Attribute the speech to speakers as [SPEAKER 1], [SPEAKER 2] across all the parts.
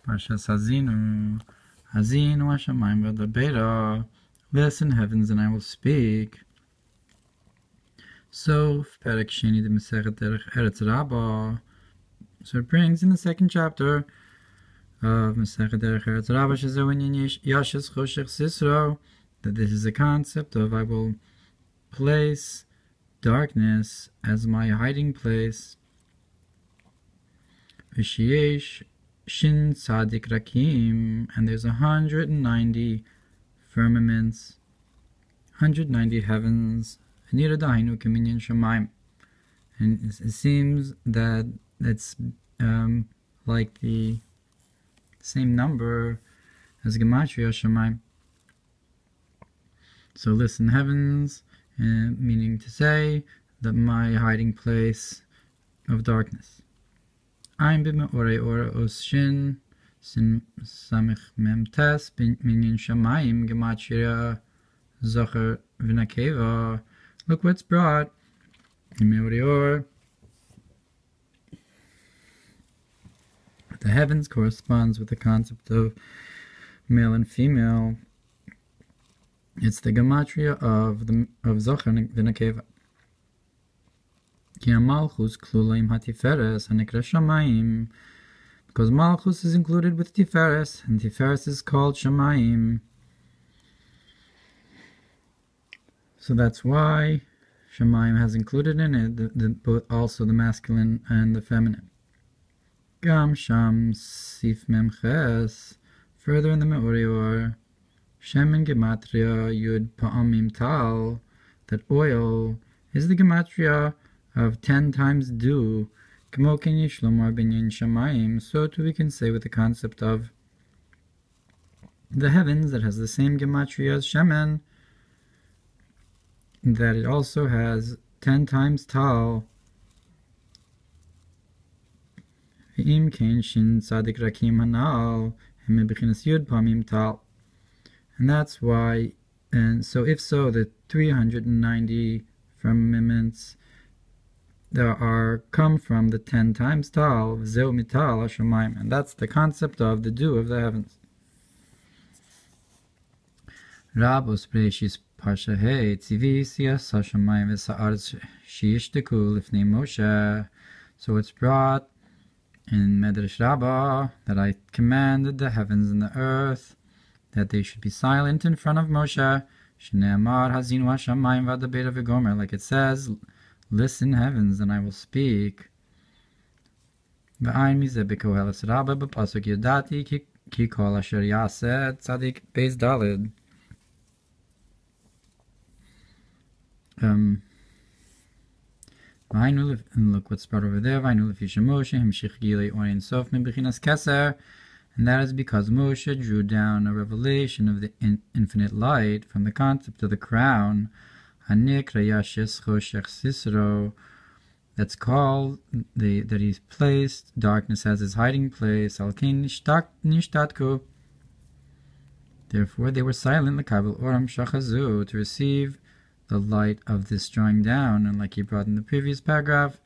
[SPEAKER 1] Parshas Hazinu. Hazinu השמים והדברה. Listen, heavens, and I will speak. So, Perek Sheni de Masechet Derech Eretz Rabbah. So it brings in the second chapter of Masechet Derech Eretz Rabbah, Shezeu Inyan Yashes Choshech Sisro, that this is a concept of I will place darkness as my hiding place. Vishiyesh Shin Tzadik Rakim, and there's 190 firmaments, 190 heavens, and Dahainu Kaminyan Shamayim. And it seems that it's like the same number as Gematria Shamayim. So listen, heavens, meaning to say that my hiding place of darkness. I'm b'me ore os shin sin samich mem tes minyan shamayim gematria zocher v'nakeva. Look what's brought in ore. The heavens corresponds with the concept of male and female. It's the gematria of zocher v'nakeva. Ki Malchus klula hatiferes hanikra shamayim, because Malchus is included with Tiferes, and Tiferes is called Shamayim. So that's why Shamayim has included in it both also the masculine and the feminine. Gam Sham Sif Memches, further in the Me'orior, Shem in Gematria Yud Pa'amim Tal, that oil is the Gematria of 10 times dew, so too we can say with the concept of the heavens that has the same gematria as Shemen, that it also has 10 times Tal. And that's why, and so if so, the 390 firmaments there come from the 10 times Tal, Zeu Mital Hashamayim, and that's the concept of the dew of the heavens. Rabos Breshis Parsha Hey Tzivi Siyas Hashamayim V'Sa'aretz Shiyishtiku Lifnei Moshe. So it's brought in Medrash Rabbah that I commanded the heavens and the earth that they should be silent in front of Moshe. Shneamar Hazinu Hashamayim V'Adabera V'Gomer, like it says, listen, heavens, and I will speak. V'ayin mizeh b'koheles Rabbah b'pasuk yadati ki kol asher yaseh tzadik beis dalid. And look what's brought over there. V'ayinu lefi shemoshe himshich gilei orin sof min b'chinas keser, and that is because Moshe drew down a revelation of the infinite light from the concept of the crown. That's called that he's placed darkness as his hiding place. Therefore they were silent to receive the light of this drawing down. And like he brought in the previous paragraph,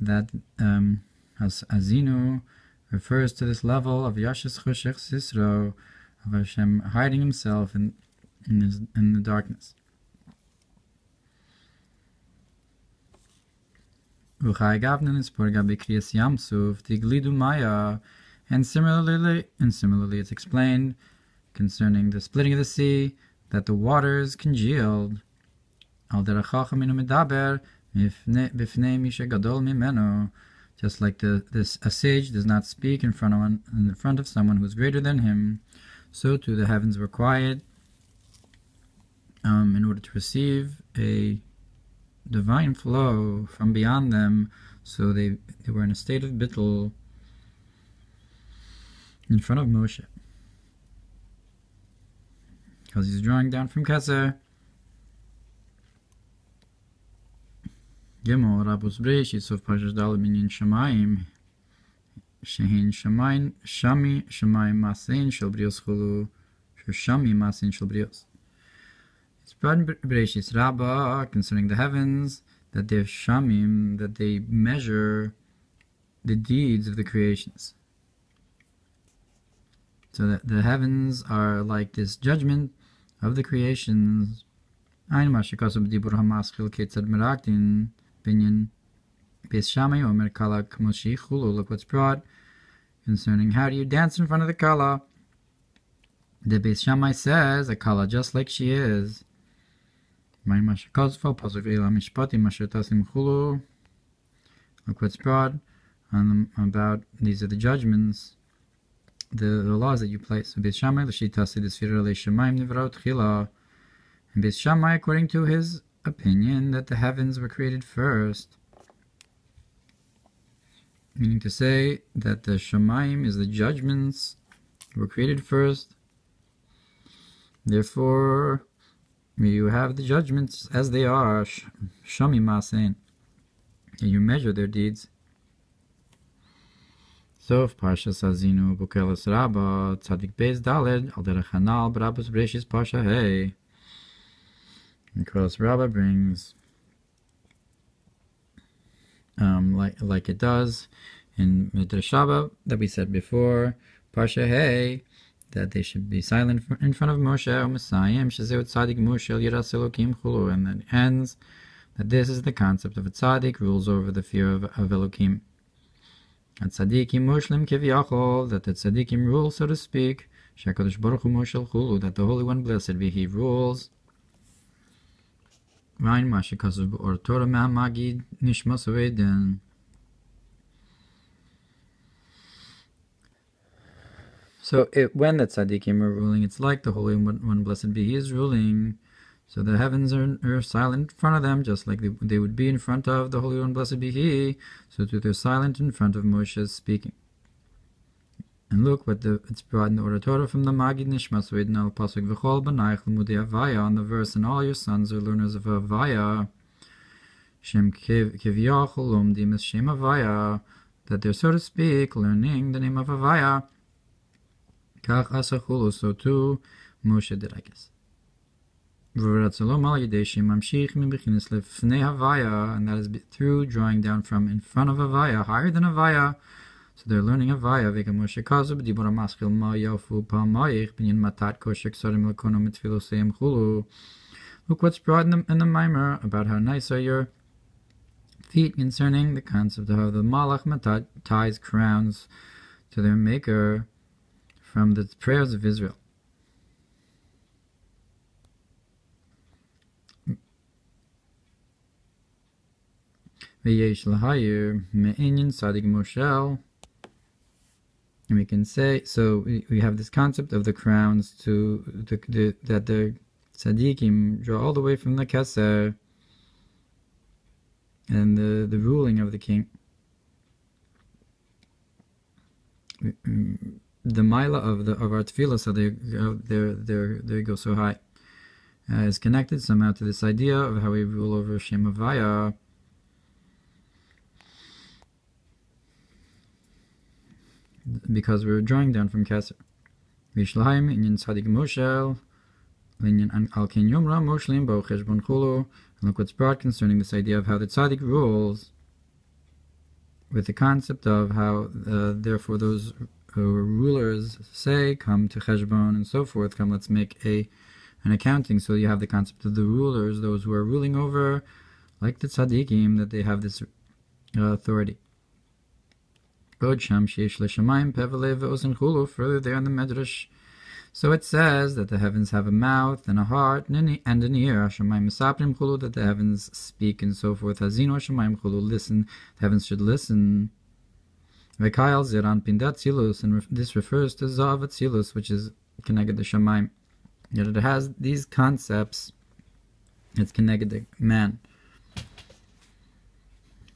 [SPEAKER 1] that Hazinu refers to this level of Yashes Choshech Sisro, of Hashem hiding himself in the darkness. And similarly it's explained concerning the splitting of the sea, that the waters congealed. Just like a sage does not speak in front of someone who is greater than him, so too the heavens were quiet in order to receive a divine flow from beyond them, so they were in a state of bittul in front of Moshe, because he's drawing down from Keser. Gimel Rabos Breshis of Parshas Daled Minyan Shamayim Shehin Shamayim Shamayim Masein Shel Brios Chulu Shami Masein Shel Brios. It's brought in Bereshis Rabbah concerning the heavens that they're shamim, that they measure the deeds of the creations. So that the heavens are like this judgment of the creations. Ein mashikasub dibur hamaschil ketzad meraktin binyan beis shamay omer kala kmoshi chulu. Look what's brought concerning how do you dance in front of the kala. The beis shamay says a kala just like she is. Mein mashikasfal pasuk ela mishpatim masher tasim chulu. Look what's brought about these are the judgments, the laws that you place. So beis shamay l'shitasi d'sfira le'shamayim nivraot chila. And beis shamay, according to his opinion, that the heavens were created first. Meaning to say that the shamayim is the judgments were created first. Therefore, you have the judgments as they are, shami masein. And you measure their deeds. So, if Parshas Hazinu, Bukelas Rabba, Tzadik Beis Daled, Al Derech Hanal, Brabus Breshis Parsha Hey. Because Rabba brings, like it does in Midrash Rabbah that we said before, Parsha Hey, that they should be silent in front of Moshe or Messiah, Shezeu Tzadik Moshe Yiras Elokim Chulu, and then it ends that this is the concept of a tzaddik rules over the fear of Elokim. At tzaddikim mushlim kiviyachol, that the tzaddikim rule, so to speak, shekadosh baruch hu moshel chulu, that the Holy One blessed be He rules. Vayin mashikasav b'or Torah me'amagid nishmas oeden. So when the tzaddikim are ruling, it's like the Holy One blessed be He is ruling. So the heavens are silent in front of them, just like they would be in front of the Holy One, blessed be He. So too they're silent in front of Moshe speaking. And look what it's brought in the Ohr Hatorah from the Magid Nishmas V'Eden al Pasuk V'chol B'naich L'mudei Havaya on the verse, and all your sons are learners of Havaya. Shem Kiviyachol Lomdim es Shem Havaya, that they're, so to speak, learning the name of Havaya. Kach Asachulu, so too Moshe did, I guess. And that is through drawing down from in front of Havaya, higher than Havaya. So they're learning Havaya. Look what's brought in the Mamar about how nice are your feet concerning the concept of how the Malach ties crowns to their maker from the prayers of Israel. And we can say, so we have this concept of the crowns that the tzaddikim draw all the way from the keser and the ruling of the king. The mila of our tefillah, so they go so high, is connected somehow to this idea of how we rule over Shem Havaya. Because we're drawing down from Keser. Vishlaim inyan tzadik moshel, linyan al ken yomra moshlim bo cheshbon chulu. And look what's brought concerning this idea of how the tzaddik rules, with the concept of how, therefore, those rulers say, come to cheshbon and so forth. Come, let's make an accounting. So you have the concept of the rulers, those who are ruling over, like the tzaddikim, that they have this authority. Further there in the Medrash. So it says that the heavens have a mouth and a heart and an ear. That the heavens speak and so forth. Hazinu listen. The heavens should listen. And this refers to Zav Atzilus, which is connected to Shamayim. Yet it has these concepts. It's connected to man.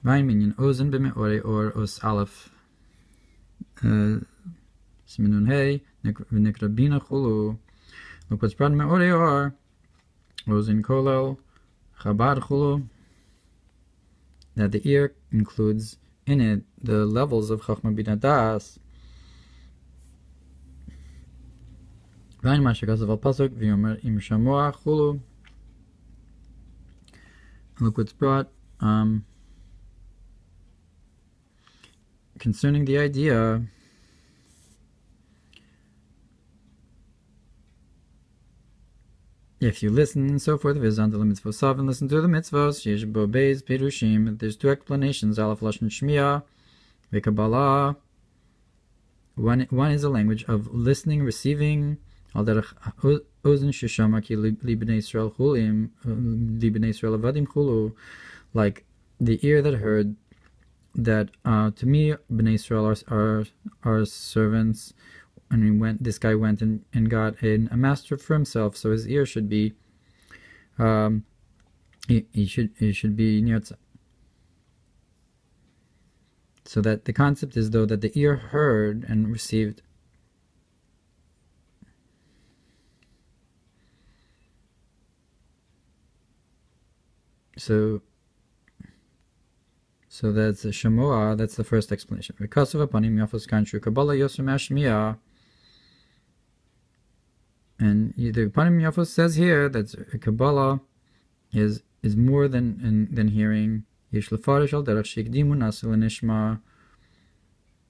[SPEAKER 1] Ozen b'me'ore or os aleph. Siminun hey, nekrabina chulu. Look what's brought in me'ore or ozen kolel chabad chulu. That the ear includes in it the levels of chachma bina das. Vayin mashakasav al pasuk v'yomer im shamoa chulu. Look what's brought concerning the idea if you listen and so forth, v'zan the mitzvos and listen to the mitzvos, yesh bo beis perushim. There's two explanations: Aleph lashon shmiya, v'kabbalah. One is a language of listening, receiving. Al derech ozen sheshama ki libnei Yisrael chulim, libnei Yisrael avadim chulu, like the ear that heard that to me Bnei Yisrael are servants, and this guy went and got a master for himself, so his ear should be he should be nirtza. So that the concept is though that the ear heard and received. So that's a Shemoah, that's the first explanation. V'kasav apanim yafos kanshu Kabbalah yosem hashmiya. And the Panim Yafos says here that Kabbalah is more than hearing. Yesh lefarish al derech sheikdimu nasa l'nishma.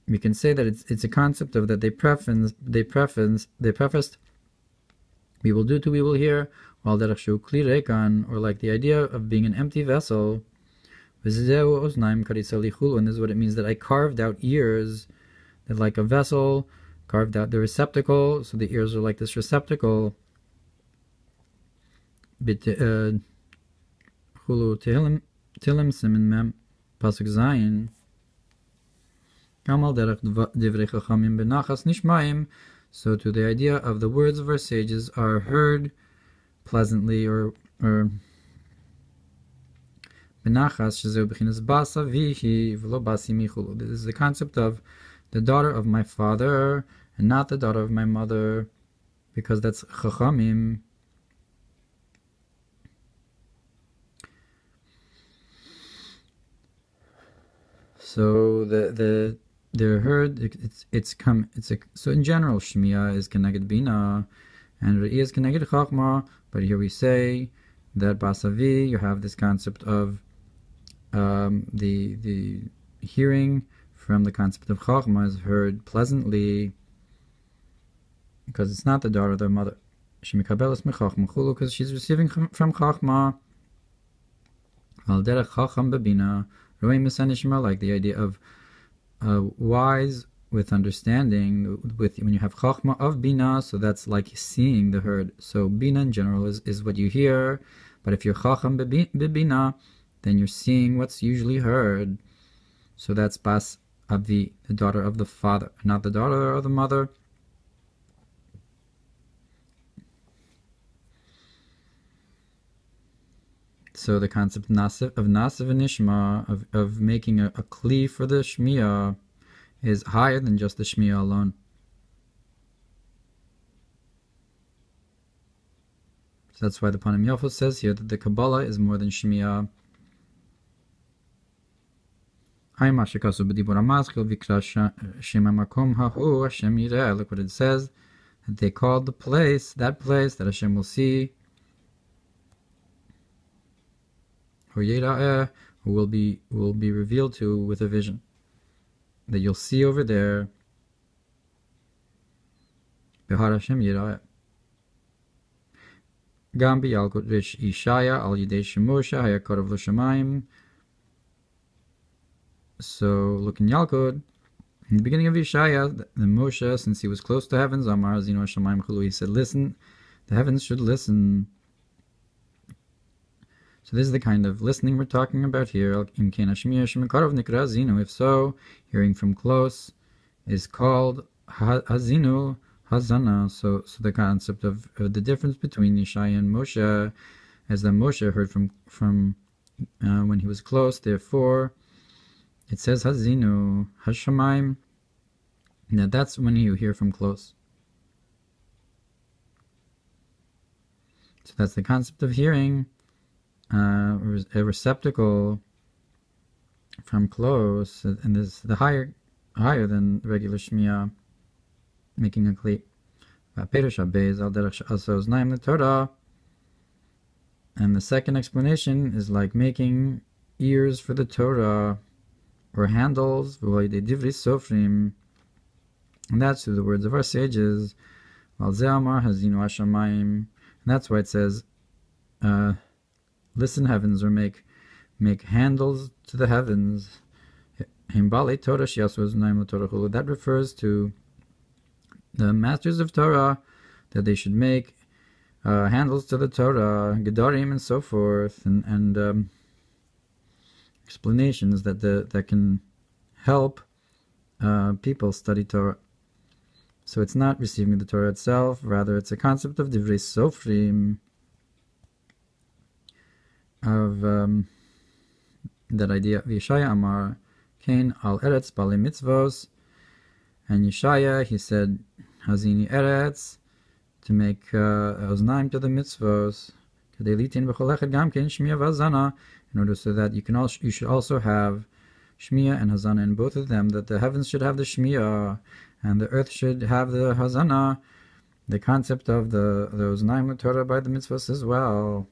[SPEAKER 1] We can say that it's a concept of that they prefaced. We will do to we will hear. While derech shu kli rekan, or like the idea of being an empty vessel. V'zeu oznaim karisa lichulu, and this is what it means that I carved out ears, that like a vessel carved out the receptacle, so the ears are like this receptacle. Chulu Tehillim Simin Mem Pasuk Zayin. Kamal derech divrei chachamim benachas nishmaim. So to the idea of the words of our sages are heard pleasantly, or benachas shezeu b'chinas basa vihi v'lo basi michulu. This is the concept of the daughter of my father and not the daughter of my mother, because that's chachamim. So they're heard. So in general, shmiya is keneged bina, and re'iyah is keneged chachma. But here we say that basavi, you have this concept of the hearing from the concept of chachma is heard pleasantly, because it's not the daughter of their mother. She mikabelas mechachma chulu, because she's receiving from chachma. Al derech chacham bebina, roim misanishma, like the idea of wise with understanding. When you have chachma of bina, so that's like seeing the heard. So bina in general is what you hear, but if you're chacham bebina, then you're seeing what's usually heard. So that's bas avi, the daughter of the father, not the daughter of the mother. So the concept of nasiv and nishma, of making a kli for the shmiya, is higher than just the shmiya alone. So that's why the Panim Yafos says here that the Kabbalah is more than shmiya. Look what it says, that they called the place, that Hashem will see, or Yira'eh, who will be revealed to with a vision, that you'll see over there. Behar Hashem Yira'eh. Gam b'Yalkut Rish Ishaya al Yidei Shemosha Hayakarav L'Shamayim. So look in Yalkut, in the beginning of Yeshaya, the Moshe, since he was close to heaven, Zamar Hazinu Hashamayim Chulu, he said, listen, the heavens should listen. So this is the kind of listening we're talking about here. If so, hearing from close is called Hazinu, Hazana. So the concept of the difference between Yeshaya and Moshe, as the Moshe heard from when he was close, therefore it says Hazinu, Hashamayim. Now that's when you hear from close. So that's the concept of hearing. A receptacle from close, and is the higher than regular shmiya, making a kli. And the second explanation is like making ears for the Torah, or handles, and that's through the words of our sages. And And that's why it says, listen heavens, or make handles to the heavens. That refers to the masters of Torah, that they should make handles to the Torah, Gedarim and so forth, and explanations that can help people study Torah. So it's not receiving the Torah itself, rather it's a concept of Divrei Sofrim, of that idea of Yeshaya Amar, Kain al Eretz Bali Mitzvos, and Yeshaya, he said, Hazini Eretz, to make Oznaim to the Mitzvos, in order so that you should also have Shmiya and Hazana in both of them, that the heavens should have the Shmiya, and the earth should have the Hazana, the concept of the Oznaim Torah by the Mitzvos as well.